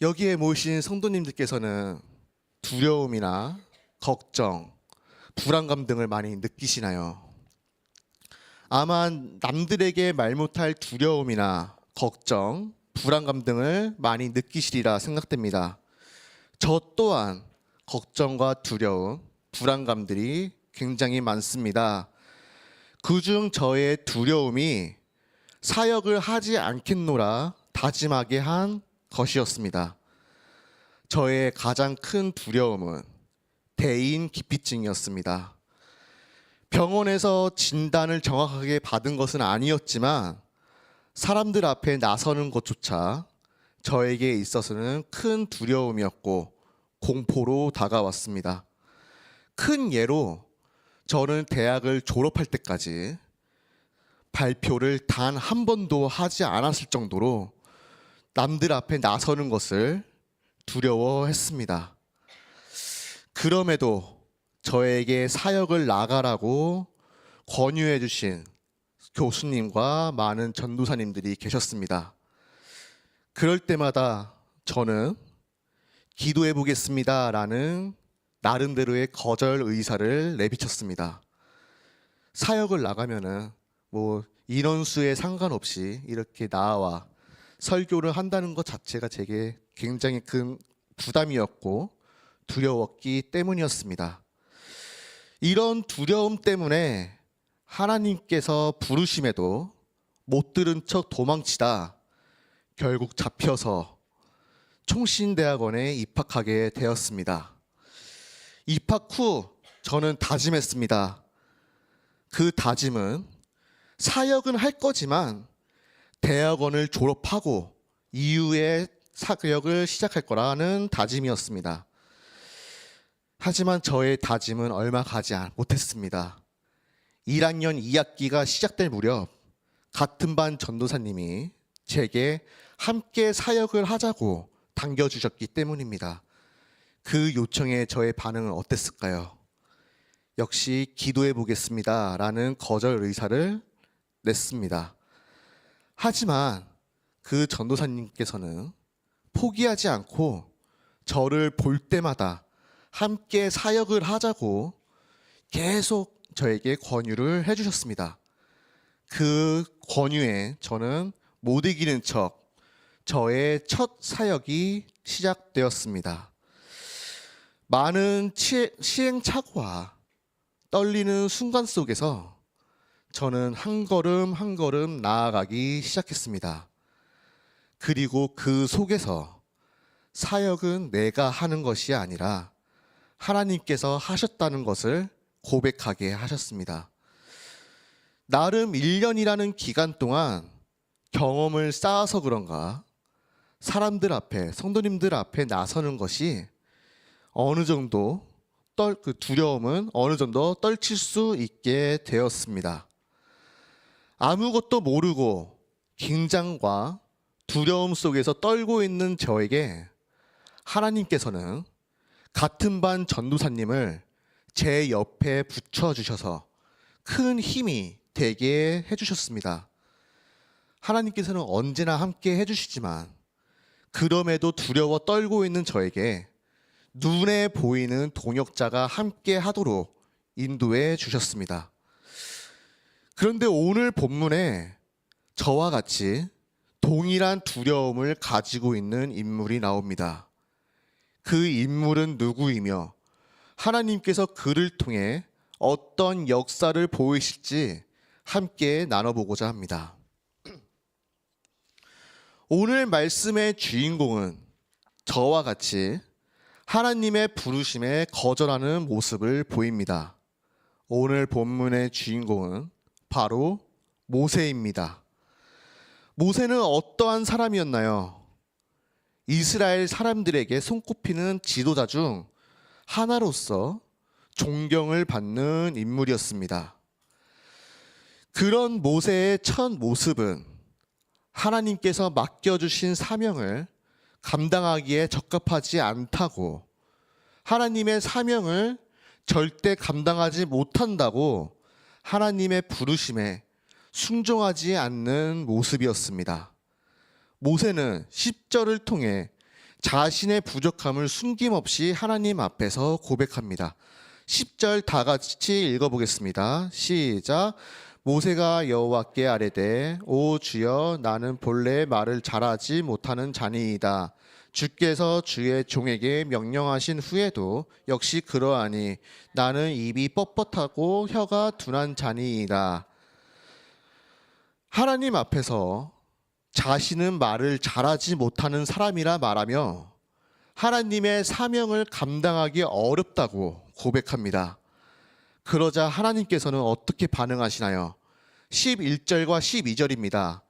여기에 모이신 성도님들께서는 두려움이나 걱정, 불안감 등을 많이 느끼시나요? 아마 남들에게 말 못할 두려움이나 걱정, 불안감 등을 많이 느끼시리라 생각됩니다. 저 또한 걱정과 두려움, 불안감들이 굉장히 많습니다. 그중 저의 두려움이 사역을 하지 않겠노라 다짐하게 한 것이었습니다. 저의 가장 큰 두려움은 대인 기피증이었습니다. 병원에서 진단을 정확하게 받은 것은 아니었지만 사람들 앞에 나서는 것조차 저에게 있어서는 큰 두려움이었고 공포로 다가왔습니다. 큰 예로 저는 대학을 졸업할 때까지 발표를 단 한 번도 하지 않았을 정도로 남들 앞에 나서는 것을 두려워했습니다. 그럼에도 저에게 사역을 나가라고 권유해 주신 교수님과 많은 전도사님들이 계셨습니다. 그럴 때마다 저는 기도해 보겠습니다 라는 나름대로의 거절 의사를 내비쳤습니다. 사역을 나가면은 인원수에 상관없이 이렇게 나와 설교를 한다는 것 자체가 제게 굉장히 큰 부담이었고 두려웠기 때문이었습니다. 이런 두려움 때문에 하나님께서 부르심에도 못 들은 척 도망치다 결국 잡혀서 총신대학원에 입학하게 되었습니다. 입학 후 저는 다짐했습니다. 그 다짐은 사역은 할 거지만 대학원을 졸업하고 이후에 사역을 시작할 거라는 다짐이었습니다. 하지만 저의 다짐은 얼마 가지 못했습니다. 1학년 2학기가 시작될 무렵 같은 반 전도사님이 제게 함께 사역을 하자고 당겨주셨기 때문입니다. 그 요청에 저의 반응은 어땠을까요? 역시 기도해 보겠습니다 라는 거절 의사를 냈습니다. 하지만 그 전도사님께서는 포기하지 않고 저를 볼 때마다 함께 사역을 하자고 계속 저에게 권유를 해주셨습니다. 그 권유에 저는 못 이기는 척 저의 첫 사역이 시작되었습니다. 많은 시행착오와 떨리는 순간 속에서 저는 한 걸음 한 걸음 나아가기 시작했습니다. 그리고 그 속에서 사역은 내가 하는 것이 아니라 하나님께서 하셨다는 것을 고백하게 하셨습니다. 나름 1년이라는 기간 동안 경험을 쌓아서 그런가 사람들 앞에, 성도님들 앞에 나서는 것이 어느 정도 그 두려움은 어느 정도 떨칠 수 있게 되었습니다. 아무것도 모르고 긴장과 두려움 속에서 떨고 있는 저에게 하나님께서는 같은 반 전도사님을 제 옆에 붙여주셔서 큰 힘이 되게 해주셨습니다. 하나님께서는 언제나 함께 해주시지만 그럼에도 두려워 떨고 있는 저에게 눈에 보이는 동역자가 함께 하도록 인도해 주셨습니다. 그런데 오늘 본문에 저와 같이 동일한 두려움을 가지고 있는 인물이 나옵니다. 그 인물은 누구이며 하나님께서 그를 통해 어떤 역사를 보이실지 함께 나눠보고자 합니다. 오늘 말씀의 주인공은 저와 같이 하나님의 부르심에 거절하는 모습을 보입니다. 오늘 본문의 주인공은 바로 모세입니다. 모세는 어떠한 사람이었나요? 이스라엘 사람들에게 손꼽히는 지도자 중 하나로서 존경을 받는 인물이었습니다. 그런 모세의 첫 모습은 하나님께서 맡겨주신 사명을 감당하기에 적합하지 않다고, 하나님의 사명을 절대 감당하지 못한다고 하나님의 부르심에 순종하지 않는 모습이었습니다. 모세는 10절을 통해 자신의 부족함을 숨김없이 하나님 앞에서 고백합니다. 10절 다 같이 읽어보겠습니다. 시작. 모세가 여호와께 아뢰되 오 주여 나는 본래 말을 잘하지 못하는 자니이다. 주께서 주의 종에게 명령하신 후에도 역시 그러하니 나는 입이 뻣뻣하고 혀가 둔한 자니이다. 하나님 앞에서 자신은 말을 잘하지 못하는 사람이라 말하며 하나님의 사명을 감당하기 어렵다고 고백합니다. 그러자 하나님께서는 어떻게 반응하시나요? 11절과 12절입니다.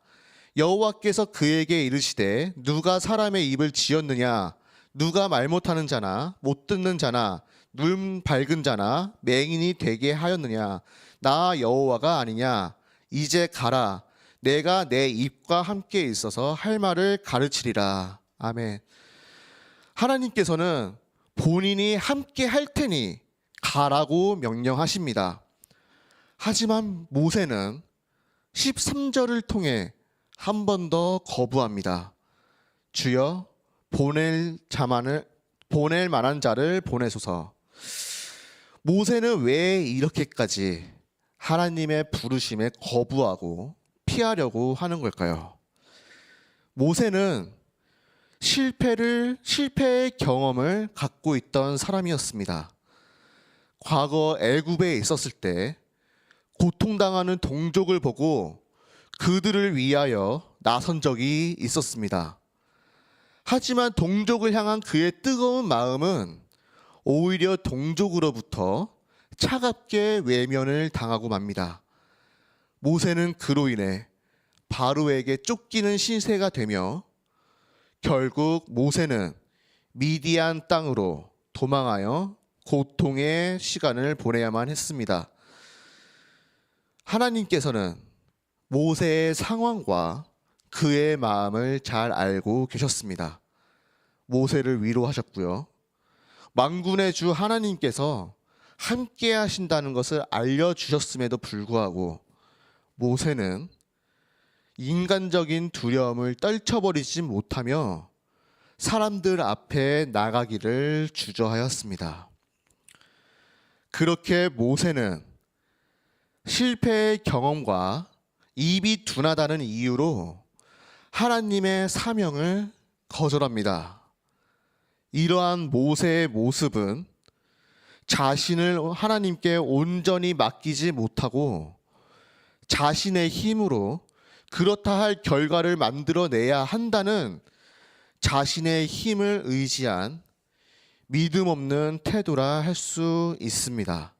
여호와께서 그에게 이르시되 누가 사람의 입을 지었느냐? 누가 말 못하는 자나 못 듣는 자나 눈 밝은 자나 맹인이 되게 하였느냐? 나 여호와가 아니냐? 이제 가라. 내가 내 입과 함께 있어서 할 말을 가르치리라. 아멘. 하나님께서는 본인이 함께 할 테니 가라고 명령하십니다. 하지만 모세는 13절을 통해 한 번 더 거부합니다. 주여 보낼 만한 자를 보내소서. 모세는 왜 이렇게까지 하나님의 부르심에 거부하고 피하려고 하는 걸까요? 모세는 실패의 경험을 갖고 있던 사람이었습니다. 과거 애굽에 있었을 때 고통당하는 동족을 보고 그들을 위하여 나선 적이 있었습니다. 하지만 동족을 향한 그의 뜨거운 마음은 오히려 동족으로부터 차갑게 외면을 당하고 맙니다. 모세는 그로 인해 바로에게 쫓기는 신세가 되며 결국 모세는 미디안 땅으로 도망하여 고통의 시간을 보내야만 했습니다. 하나님께서는 모세의 상황과 그의 마음을 잘 알고 계셨습니다. 모세를 위로하셨고요. 만군의 주 하나님께서 함께 하신다는 것을 알려주셨음에도 불구하고 모세는 인간적인 두려움을 떨쳐버리지 못하며 사람들 앞에 나가기를 주저하였습니다. 그렇게 모세는 실패의 경험과 입이 둔하다는 이유로 하나님의 사명을 거절합니다. 이러한 모세의 모습은 자신을 하나님께 온전히 맡기지 못하고 자신의 힘으로 그렇다 할 결과를 만들어내야 한다는 자신의 힘을 의지한 믿음 없는 태도라 할 수 있습니다.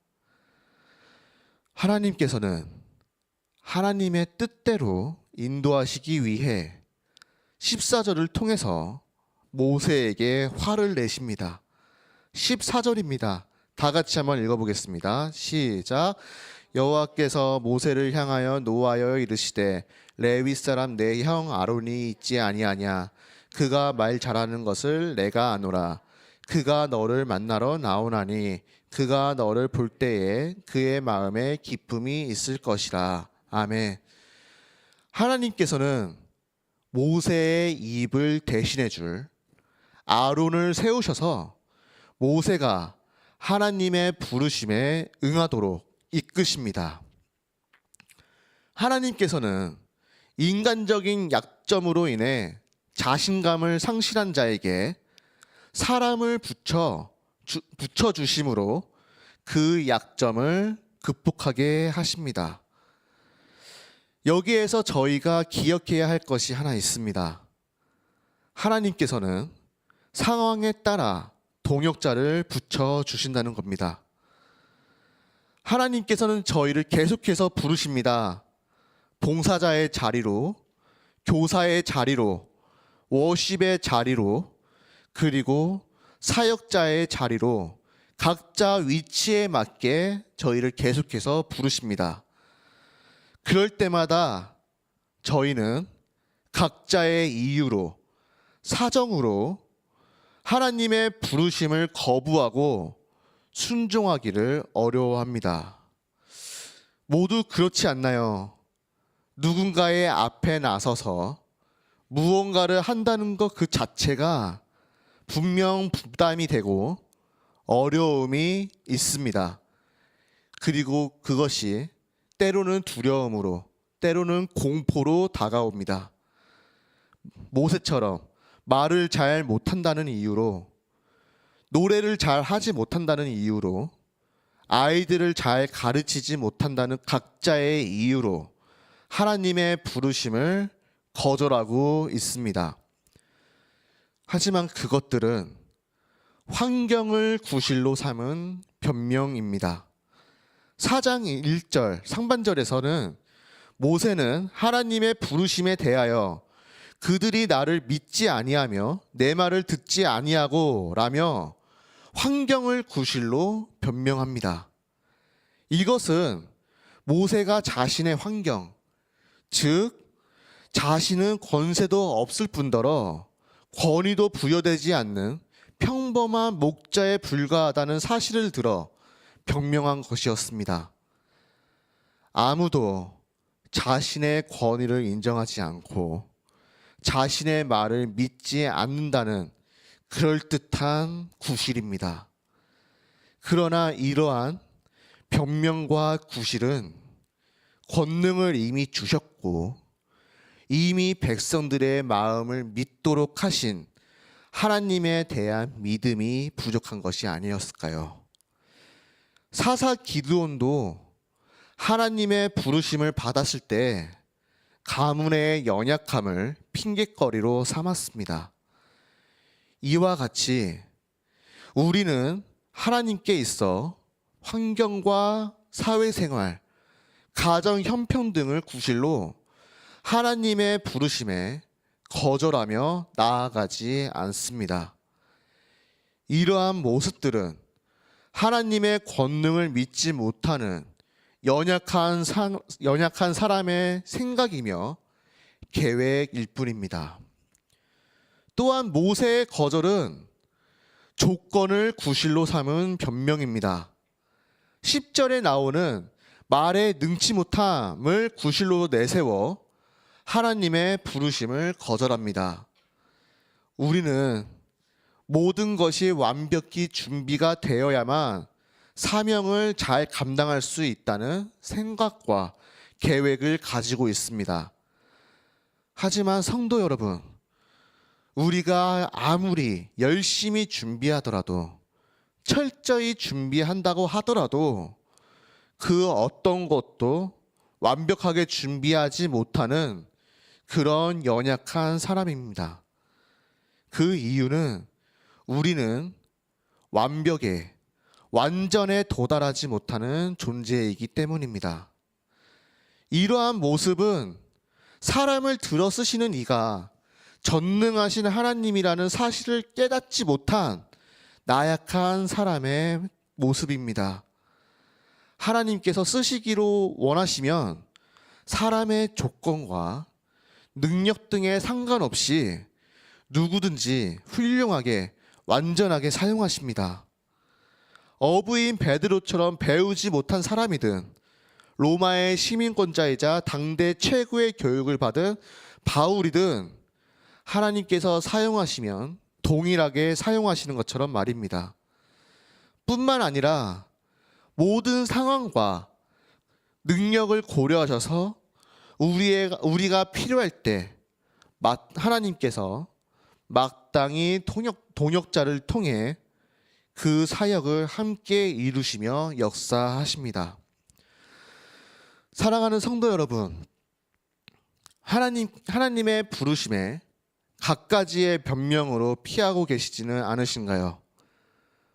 하나님께서는 하나님의 뜻대로 인도하시기 위해 14절을 통해서 모세에게 화를 내십니다. 14절입니다. 다 같이 한번 읽어보겠습니다. 시작. 여호와께서 모세를 향하여 노하여 이르시되 레위 사람 내 형 아론이 있지 아니하냐? 그가 말 잘하는 것을 내가 아노라. 그가 너를 만나러 나오나니 그가 너를 볼 때에 그의 마음에 기쁨이 있을 것이라. 아멘. 하나님께서는 모세의 입을 대신해 줄 아론을 세우셔서 모세가 하나님의 부르심에 응하도록 이끄십니다. 하나님께서는 인간적인 약점으로 인해 자신감을 상실한 자에게 사람을 붙여주심으로 그 약점을 극복하게 하십니다. 여기에서 저희가 기억해야 할 것이 하나 있습니다. 하나님께서는 상황에 따라 동역자를 붙여주신다는 겁니다. 하나님께서는 저희를 계속해서 부르십니다. 봉사자의 자리로, 교사의 자리로, 워십의 자리로, 그리고 사역자의 자리로 각자 위치에 맞게 저희를 계속해서 부르십니다. 그럴 때마다 저희는 각자의 이유로, 사정으로 하나님의 부르심을 거부하고 순종하기를 어려워합니다. 모두 그렇지 않나요? 누군가의 앞에 나서서 무언가를 한다는 것 그 자체가 분명 부담이 되고 어려움이 있습니다. 그리고 그것이 때로는 두려움으로, 때로는 공포로 다가옵니다. 모세처럼 말을 잘 못한다는 이유로, 노래를 잘 하지 못한다는 이유로, 아이들을 잘 가르치지 못한다는 각자의 이유로 하나님의 부르심을 거절하고 있습니다. 하지만 그것들은 환경을 구실로 삼은 변명입니다. 4장 1절 상반절에서는 모세는 하나님의 부르심에 대하여 그들이 나를 믿지 아니하며 내 말을 듣지 아니하고 라며 환경을 구실로 변명합니다. 이것은 모세가 자신의 환경, 즉 자신은 권세도 없을 뿐더러 권위도 부여되지 않는 평범한 목자에 불과하다는 사실을 들어 변명한 것이었습니다. 아무도 자신의 권위를 인정하지 않고 자신의 말을 믿지 않는다는 그럴듯한 구실입니다. 그러나 이러한 변명과 구실은 권능을 이미 주셨고 이미 백성들의 마음을 믿도록 하신 하나님에 대한 믿음이 부족한 것이 아니었을까요? 사사 기드온도 하나님의 부르심을 받았을 때 가문의 연약함을 핑곗거리로 삼았습니다. 이와 같이 우리는 하나님께 있어 환경과 사회생활, 가정 형편 등을 구실로 하나님의 부르심에 거절하며 나아가지 않습니다. 이러한 모습들은 하나님의 권능을 믿지 못하는 연약한 사람의 생각이며 계획일 뿐입니다. 또한 모세의 거절은 조건을 구실로 삼은 변명입니다. 10절에 나오는 말에 능치 못함을 구실로 내세워 하나님의 부르심을 거절합니다. 우리는 모든 것이 완벽히 준비가 되어야만 사명을 잘 감당할 수 있다는 생각과 계획을 가지고 있습니다. 하지만 성도 여러분, 우리가 아무리 열심히 준비하더라도, 철저히 준비한다고 하더라도 그 어떤 것도 완벽하게 준비하지 못하는 그런 연약한 사람입니다. 그 이유는 우리는 완벽에, 완전에 도달하지 못하는 존재이기 때문입니다. 이러한 모습은 사람을 들어 쓰시는 이가 전능하신 하나님이라는 사실을 깨닫지 못한 나약한 사람의 모습입니다. 하나님께서 쓰시기로 원하시면 사람의 조건과 능력 등에 상관없이 누구든지 훌륭하게 완전하게 사용하십니다. 어부인 베드로처럼 배우지 못한 사람이든 로마의 시민권자이자 당대 최고의 교육을 받은 바울이든 하나님께서 사용하시면 동일하게 사용하시는 것처럼 말입니다. 뿐만 아니라 모든 상황과 능력을 고려하셔서 우리가 필요할 때 하나님께서 마땅히 동역자를 통해 그 사역을 함께 이루시며 역사하십니다. 사랑하는 성도 여러분, 하나님의 부르심에 갖가지의 변명으로 피하고 계시지는 않으신가요?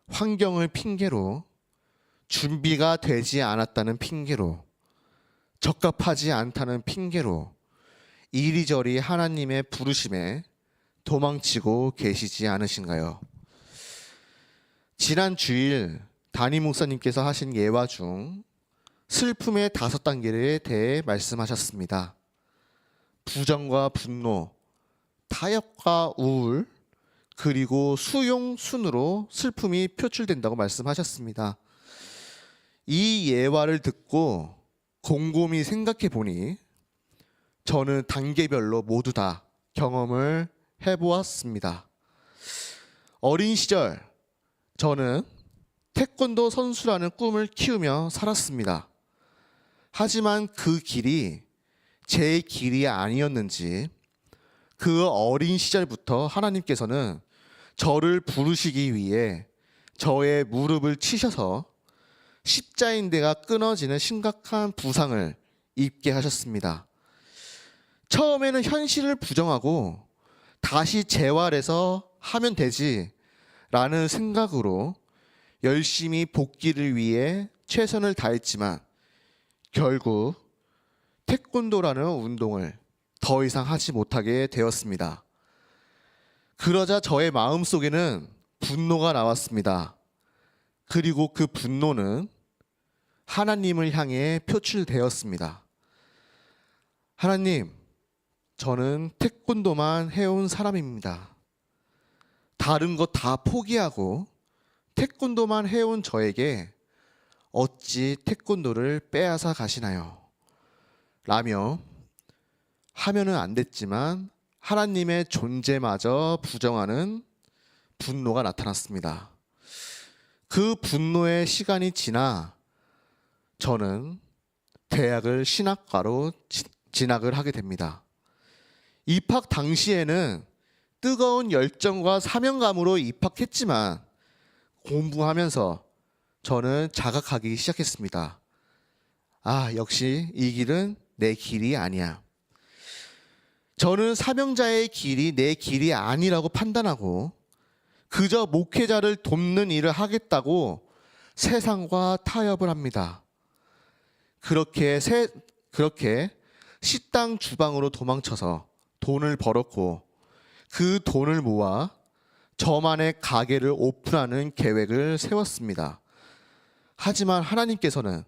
환경을 핑계로, 준비가 되지 않았다는 핑계로, 적합하지 않다는 핑계로 이리저리 하나님의 부르심에 도망치고 계시지 않으신가요? 지난 주일 담임 목사님께서 하신 예화 중 슬픔의 5단계에 대해 말씀하셨습니다. 부정과 분노, 타협과 우울, 그리고 수용, 순으로 슬픔이 표출된다고 말씀하셨습니다. 이 예화를 듣고 곰곰이 생각해 보니 저는 단계별로 모두 다 경험을 해보았습니다. 어린 시절 저는 태권도 선수라는 꿈을 키우며 살았습니다. 하지만 그 길이 제 길이 아니었는지 그 어린 시절부터 하나님께서는 저를 부르시기 위해 저의 무릎을 치셔서 십자인대가 끊어지는 심각한 부상을 입게 하셨습니다. 처음에는 현실을 부정하고 다시 재활해서 하면 되지라는 생각으로 열심히 복귀를 위해 최선을 다했지만 결국 태권도라는 운동을 더 이상 하지 못하게 되었습니다. 그러자 저의 마음속에는 분노가 나왔습니다. 그리고 그 분노는 하나님을 향해 표출되었습니다. 하나님, 저는 태권도만 해온 사람입니다. 다른 것 다 포기하고 태권도만 해온 저에게 어찌 태권도를 빼앗아 가시나요? 라며 하면은 안 됐지만 하나님의 존재마저 부정하는 분노가 나타났습니다. 그 분노의 시간이 지나 저는 대학을 신학과로 진학을 하게 됩니다. 입학 당시에는 뜨거운 열정과 사명감으로 입학했지만 공부하면서 저는 자각하기 시작했습니다. 역시 이 길은 내 길이 아니야. 저는 사명자의 길이 내 길이 아니라고 판단하고 그저 목회자를 돕는 일을 하겠다고 세상과 타협을 합니다. 그렇게 식당 주방으로 도망쳐서 돈을 벌었고 그 돈을 모아 저만의 가게를 오픈하는 계획을 세웠습니다. 하지만 하나님께서는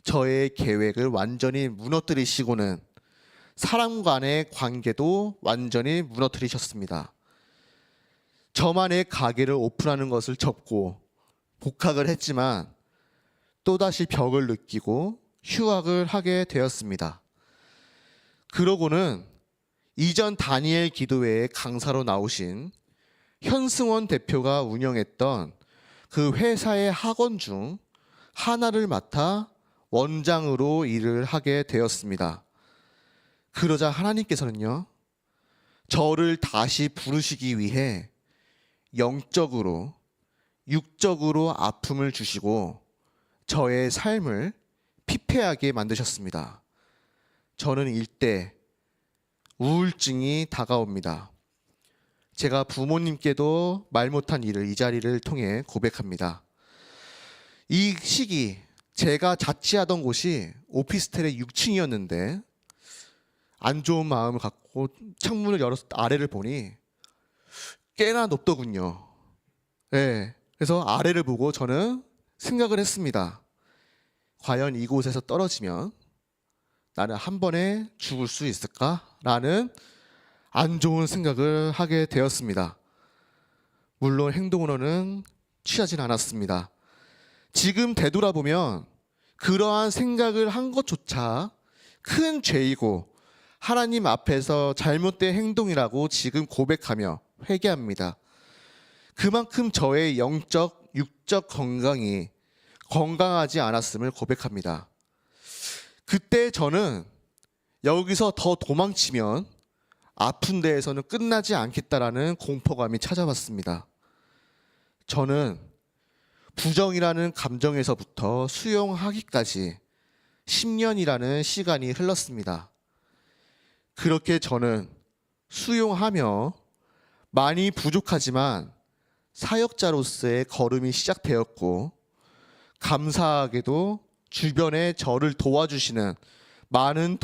저의 계획을 완전히 무너뜨리시고는 사람 간의 관계도 완전히 무너뜨리셨습니다. 저만의 가게를 오픈하는 것을 접고 복학을 했지만 또다시 벽을 느끼고 휴학을 하게 되었습니다. 그러고는 이전 다니엘 기도회의 강사로 나오신 현승원 대표가 운영했던 그 회사의 학원 중 하나를 맡아 원장으로 일을 하게 되었습니다. 그러자 하나님께서는요, 저를 다시 부르시기 위해 영적으로, 육적으로 아픔을 주시고 저의 삶을 피폐하게 만드셨습니다. 저는 일대 우울증이 다가옵니다. 제가 부모님께도 말 못한 일을 이 자리를 통해 고백합니다. 이 시기 제가 자취하던 곳이 오피스텔의 6층이었는데 안 좋은 마음을 갖고 창문을 열어서 아래를 보니 꽤나 높더군요. 네, 그래서 아래를 보고 저는 생각을 했습니다. 과연 이곳에서 떨어지면 나는 한 번에 죽을 수 있을까? 라는 안 좋은 생각을 하게 되었습니다. 물론 행동으로는 취하진 않았습니다. 지금 되돌아보면 그러한 생각을 한 것조차 큰 죄이고 하나님 앞에서 잘못된 행동이라고 지금 고백하며 회개합니다. 그만큼 저의 영적, 육적 건강이 건강하지 않았음을 고백합니다. 그때 저는 여기서 더 도망치면 아픈 데에서는 끝나지 않겠다라는 공포감이 찾아왔습니다. 저는 부정이라는 감정에서부터 수용하기까지 10년이라는 시간이 흘렀습니다. 그렇게 저는 수용하며 많이 부족하지만 사역자로서의 걸음이 시작되었고 감사하게도 주변에 저를 도와주시는 많은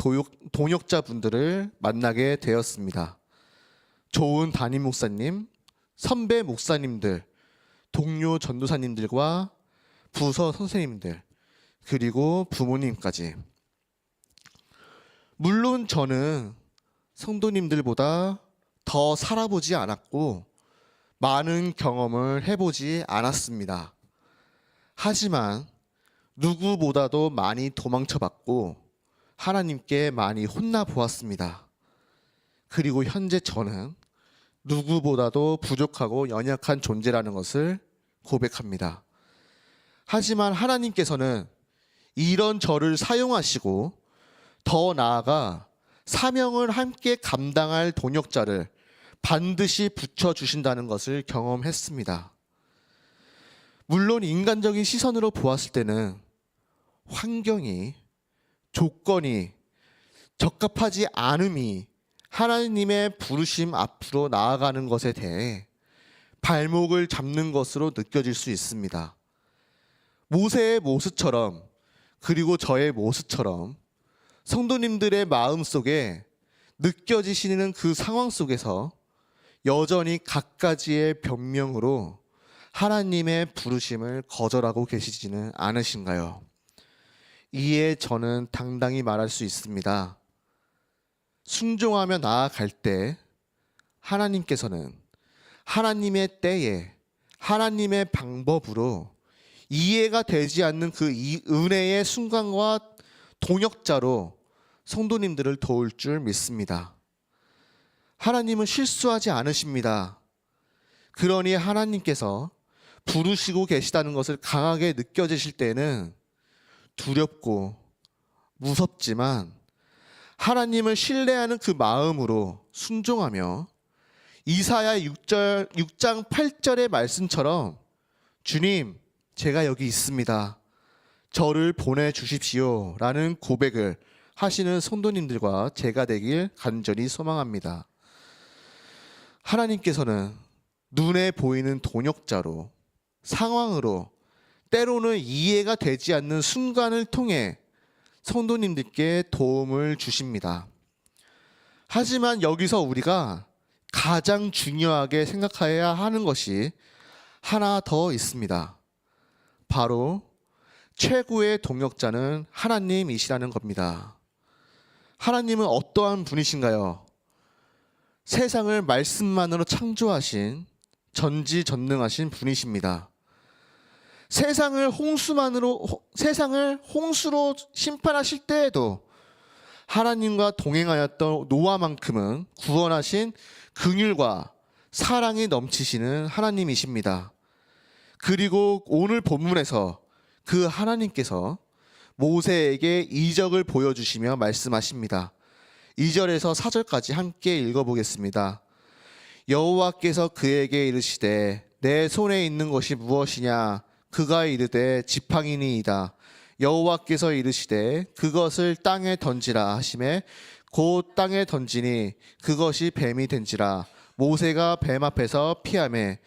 동역자분들을 만나게 되었습니다. 좋은 담임 목사님, 선배 목사님들, 동료 전도사님들과 부서 선생님들, 그리고 부모님까지. 물론 저는 성도님들보다 더 살아보지 않았고 많은 경험을 해보지 않았습니다. 하지만 누구보다도 많이 도망쳐봤고 하나님께 많이 혼나보았습니다. 그리고 현재 저는 누구보다도 부족하고 연약한 존재라는 것을 고백합니다. 하지만 하나님께서는 이런 저를 사용하시고 더 나아가 사명을 함께 감당할 동역자를 반드시 붙여주신다는 것을 경험했습니다. 물론 인간적인 시선으로 보았을 때는 환경이, 조건이 적합하지 않음이 하나님의 부르심 앞으로 나아가는 것에 대해 발목을 잡는 것으로 느껴질 수 있습니다. 모세의 모습처럼, 그리고 저의 모습처럼 성도님들의 마음 속에 느껴지시는 그 상황 속에서 여전히 갖가지의 변명으로 하나님의 부르심을 거절하고 계시지는 않으신가요? 이에 저는 당당히 말할 수 있습니다. 순종하며 나아갈 때 하나님께서는 하나님의 때에 하나님의 방법으로 이해가 되지 않는 그 은혜의 순간과 동역자로 성도님들을 도울 줄 믿습니다. 하나님은 실수하지 않으십니다. 그러니 하나님께서 부르시고 계시다는 것을 강하게 느껴지실 때는 두렵고 무섭지만 하나님을 신뢰하는 그 마음으로 순종하며 이사야 6장 8절의 말씀처럼 주님, 제가 여기 있습니다. 저를 보내주십시오 라는 고백을 하시는 성도님들과 제가 되길 간절히 소망합니다. 하나님께서는 눈에 보이는 동역자로, 상황으로, 때로는 이해가 되지 않는 순간을 통해 성도님들께 도움을 주십니다. 하지만 여기서 우리가 가장 중요하게 생각해야 하는 것이 하나 더 있습니다. 바로 최고의 동역자는 하나님이시라는 겁니다. 하나님은 어떠한 분이신가요? 세상을 말씀만으로 창조하신 전지전능하신 분이십니다. 세상을 홍수로 심판하실 때에도 하나님과 동행하였던 노아만큼은 구원하신 긍휼과 사랑이 넘치시는 하나님이십니다. 그리고 오늘 본문에서 그 하나님께서 모세에게 이적을 보여주시며 말씀하십니다. 2절에서 4절까지 함께 읽어보겠습니다. 여호와께서 그에게 이르시되 내 손에 있는 것이 무엇이냐? 그가 이르되 지팡이니이다. 여호와께서 이르시되 그것을 땅에 던지라 하시매 곧 땅에 던지니 그것이 뱀이 된지라. 모세가 뱀 앞에서 피하매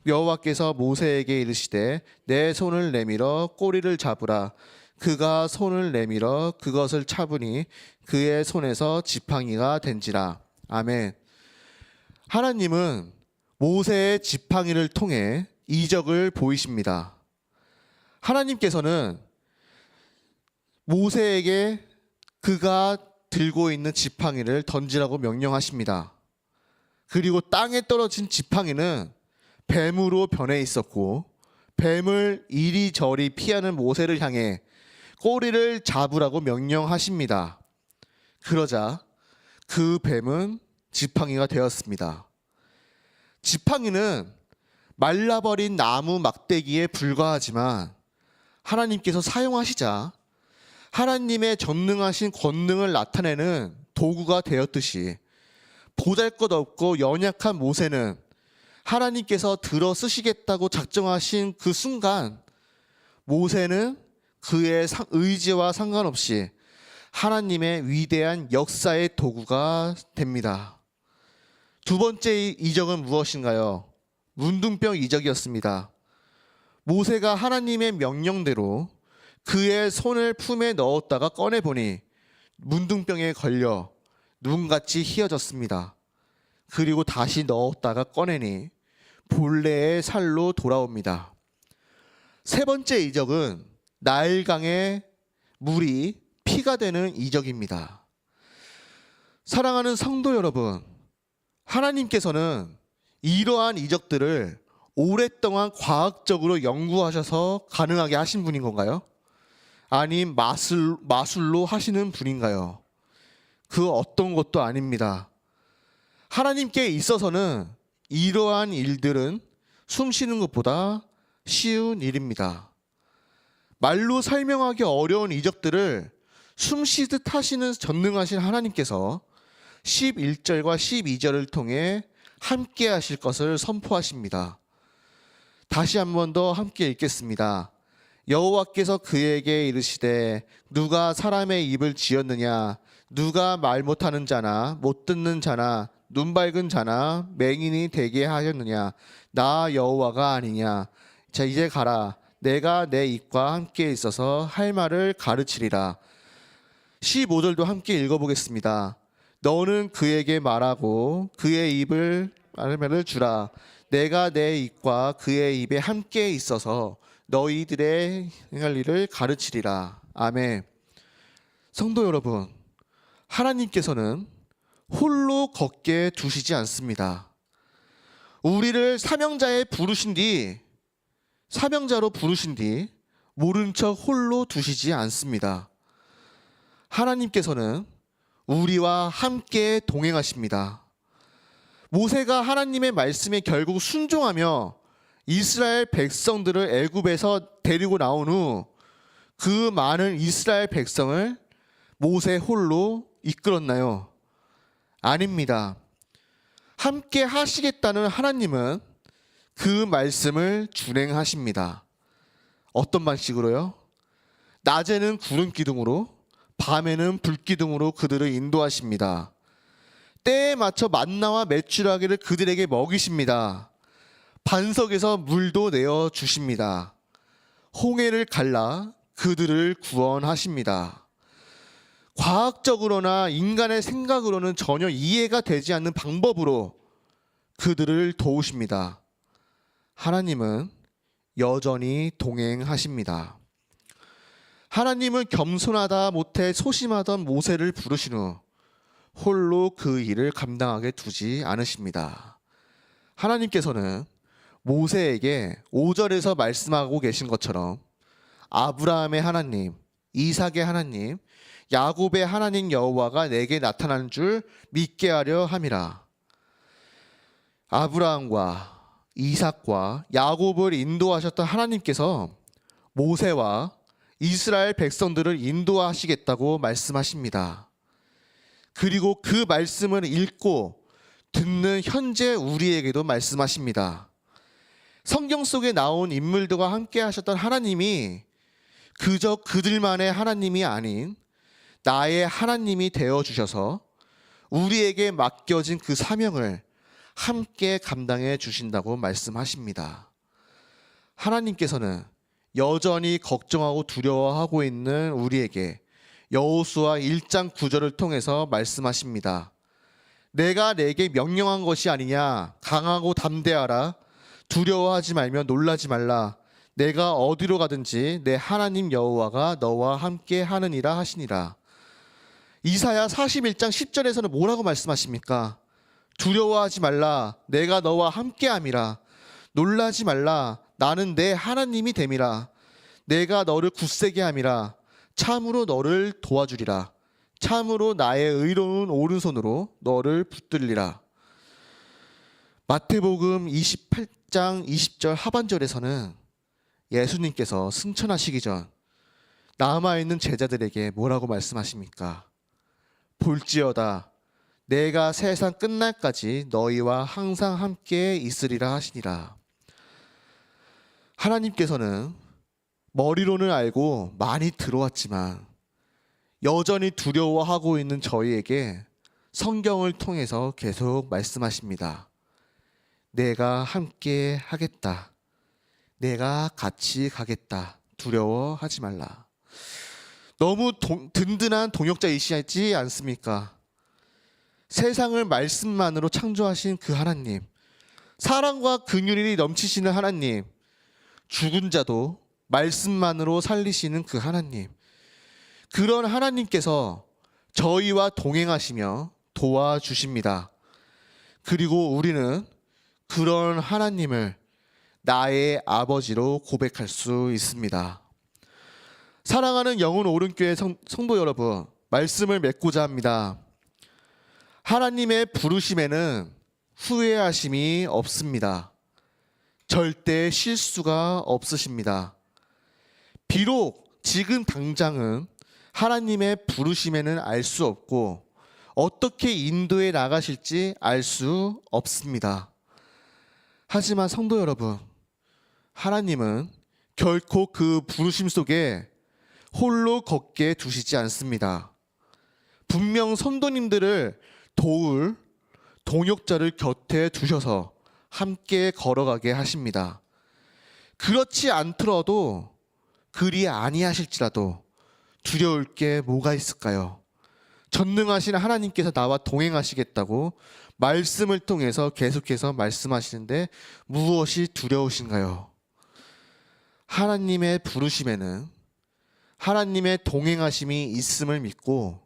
여호와께서 모세에게 이르시되 내 손을 내밀어 꼬리를 잡으라. 그가 손을 내밀어 그것을 잡으니 그의 손에서 지팡이가 된지라. 아멘. 하나님은 모세의 지팡이를 통해 이적을 보이십니다. 하나님께서는 모세에게 그가 들고 있는 지팡이를 던지라고 명령하십니다. 그리고 땅에 떨어진 지팡이는 뱀으로 변해 있었고 뱀을 이리저리 피하는 모세를 향해 꼬리를 잡으라고 명령하십니다. 그러자 그 뱀은 지팡이가 되었습니다. 지팡이는 말라버린 나무 막대기에 불과하지만 하나님께서 사용하시자 하나님의 전능하신 권능을 나타내는 도구가 되었듯이 보잘것없고 연약한 모세는 하나님께서 들어 쓰시겠다고 작정하신 그 순간 모세는 그의 의지와 상관없이 하나님의 위대한 역사의 도구가 됩니다. 두 번째 이적은 무엇인가요? 문둥병 이적이었습니다. 모세가 하나님의 명령대로 그의 손을 품에 넣었다가 꺼내보니 문둥병에 걸려 눈같이 휘어졌습니다. 그리고 다시 넣었다가 꺼내니 본래의 살로 돌아옵니다. 세 번째 이적은 나일강의 물이 피가 되는 이적입니다. 사랑하는 성도 여러분, 하나님께서는 이러한 이적들을 오랫동안 과학적으로 연구하셔서 가능하게 하신 분인 건가요? 아님 마술로 하시는 분인가요? 그 어떤 것도 아닙니다. 하나님께 있어서는 이러한 일들은 숨 쉬는 것보다 쉬운 일입니다. 말로 설명하기 어려운 이적들을 숨 쉬듯 하시는 전능하신 하나님께서 11절과 12절을 통해 함께 하실 것을 선포하십니다. 다시 한 번 더 함께 읽겠습니다. 여호와께서 그에게 이르시되 누가 사람의 입을 지었느냐? 누가 말 못하는 자나 못 듣는 자나 눈 밝은 자나 맹인이 되게 하셨느냐? 나 여호와가 아니냐? 자, 이제 가라. 내가 내 입과 함께 있어서 할 말을 가르치리라. 15절도 함께 읽어보겠습니다. 너는 그에게 말하고 그의 입을 말을 주라. 내가 내 입과 그의 입에 함께 있어서 너희들의 행할 일을 가르치리라. 아멘. 성도 여러분, 하나님께서는 홀로 걷게 두시지 않습니다. 우리를 사명자로 부르신 뒤 모른 척 홀로 두시지 않습니다. 하나님께서는 우리와 함께 동행하십니다. 모세가 하나님의 말씀에 결국 순종하며 이스라엘 백성들을 애굽에서 데리고 나온 후 그 많은 이스라엘 백성을 모세 홀로 이끌었나요? 아닙니다. 함께 하시겠다는 하나님은 그 말씀을 준행하십니다. 어떤 방식으로요? 낮에는 구름 기둥으로, 밤에는 불 기둥으로 그들을 인도하십니다. 때에 맞춰 만나와 메추라기를 그들에게 먹이십니다. 반석에서 물도 내어 주십니다. 홍해를 갈라 그들을 구원하십니다. 과학적으로나 인간의 생각으로는 전혀 이해가 되지 않는 방법으로 그들을 도우십니다. 하나님은 여전히 동행하십니다. 하나님은 겸손하다 못해 소심하던 모세를 부르신 후 홀로 그 일을 감당하게 두지 않으십니다. 하나님께서는 모세에게 5절에서 말씀하고 계신 것처럼 아브라함의 하나님, 이삭의 하나님, 야곱의 하나님 여호와가 내게 나타나는 줄 믿게 하려 함이라. 아브라함과 이삭과 야곱을 인도하셨던 하나님께서 모세와 이스라엘 백성들을 인도하시겠다고 말씀하십니다. 그리고 그 말씀을 읽고 듣는 현재 우리에게도 말씀하십니다. 성경 속에 나온 인물들과 함께 하셨던 하나님이 그저 그들만의 하나님이 아닌 나의 하나님이 되어주셔서 우리에게 맡겨진 그 사명을 함께 감당해 주신다고 말씀하십니다. 하나님께서는 여전히 걱정하고 두려워하고 있는 우리에게 여호수아 1장 9절을 통해서 말씀하십니다. 내가 내게 명령한 것이 아니냐? 강하고 담대하라. 두려워하지 말며 놀라지 말라. 내가 어디로 가든지 내 하나님 여호와가 너와 함께 하느니라 하시니라. 이사야 41장 10절에서는 뭐라고 말씀하십니까? 두려워하지 말라. 내가 너와 함께함이라. 놀라지 말라. 나는 내 하나님이 됨이라. 내가 너를 굳세게 함이라. 참으로 너를 도와주리라. 참으로 나의 의로운 오른손으로 너를 붙들리라. 마태복음 28장 20절 하반절에서는 예수님께서 승천하시기 전 남아있는 제자들에게 뭐라고 말씀하십니까? 볼지어다 내가 세상 끝날까지 너희와 항상 함께 있으리라 하시니라. 하나님께서는 머리로는 알고 많이 들어왔지만 여전히 두려워하고 있는 저희에게 성경을 통해서 계속 말씀하십니다. 내가 함께 하겠다. 내가 같이 가겠다. 두려워하지 말라. 너무 든든한 동역자이시지 않습니까? 세상을 말씀만으로 창조하신 그 하나님, 사랑과 긍휼이 넘치시는 하나님, 죽은 자도 말씀만으로 살리시는 그 하나님, 그런 하나님께서 저희와 동행하시며 도와주십니다. 그리고 우리는 그런 하나님을 나의 아버지로 고백할 수 있습니다. 사랑하는 영혼 오른교회 성도 여러분, 말씀을 맺고자 합니다. 하나님의 부르심에는 후회하심이 없습니다. 절대 실수가 없으십니다. 비록 지금 당장은 하나님의 부르심에는 알 수 없고 어떻게 인도해 나가실지 알 수 없습니다. 하지만 성도 여러분, 하나님은 결코 그 부르심 속에 홀로 걷게 두시지 않습니다. 분명 성도님들을 도울 동역자를 곁에 두셔서 함께 걸어가게 하십니다. 그렇지 않더라도 그리 아니하실지라도 두려울 게 뭐가 있을까요? 전능하신 하나님께서 나와 동행하시겠다고 말씀을 통해서 계속해서 말씀하시는데 무엇이 두려우신가요? 하나님의 부르심에는 하나님의 동행하심이 있음을 믿고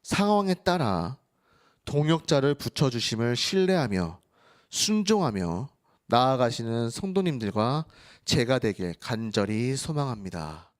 상황에 따라 동역자를 붙여주심을 신뢰하며 순종하며 나아가시는 성도님들과 제가 되길 간절히 소망합니다.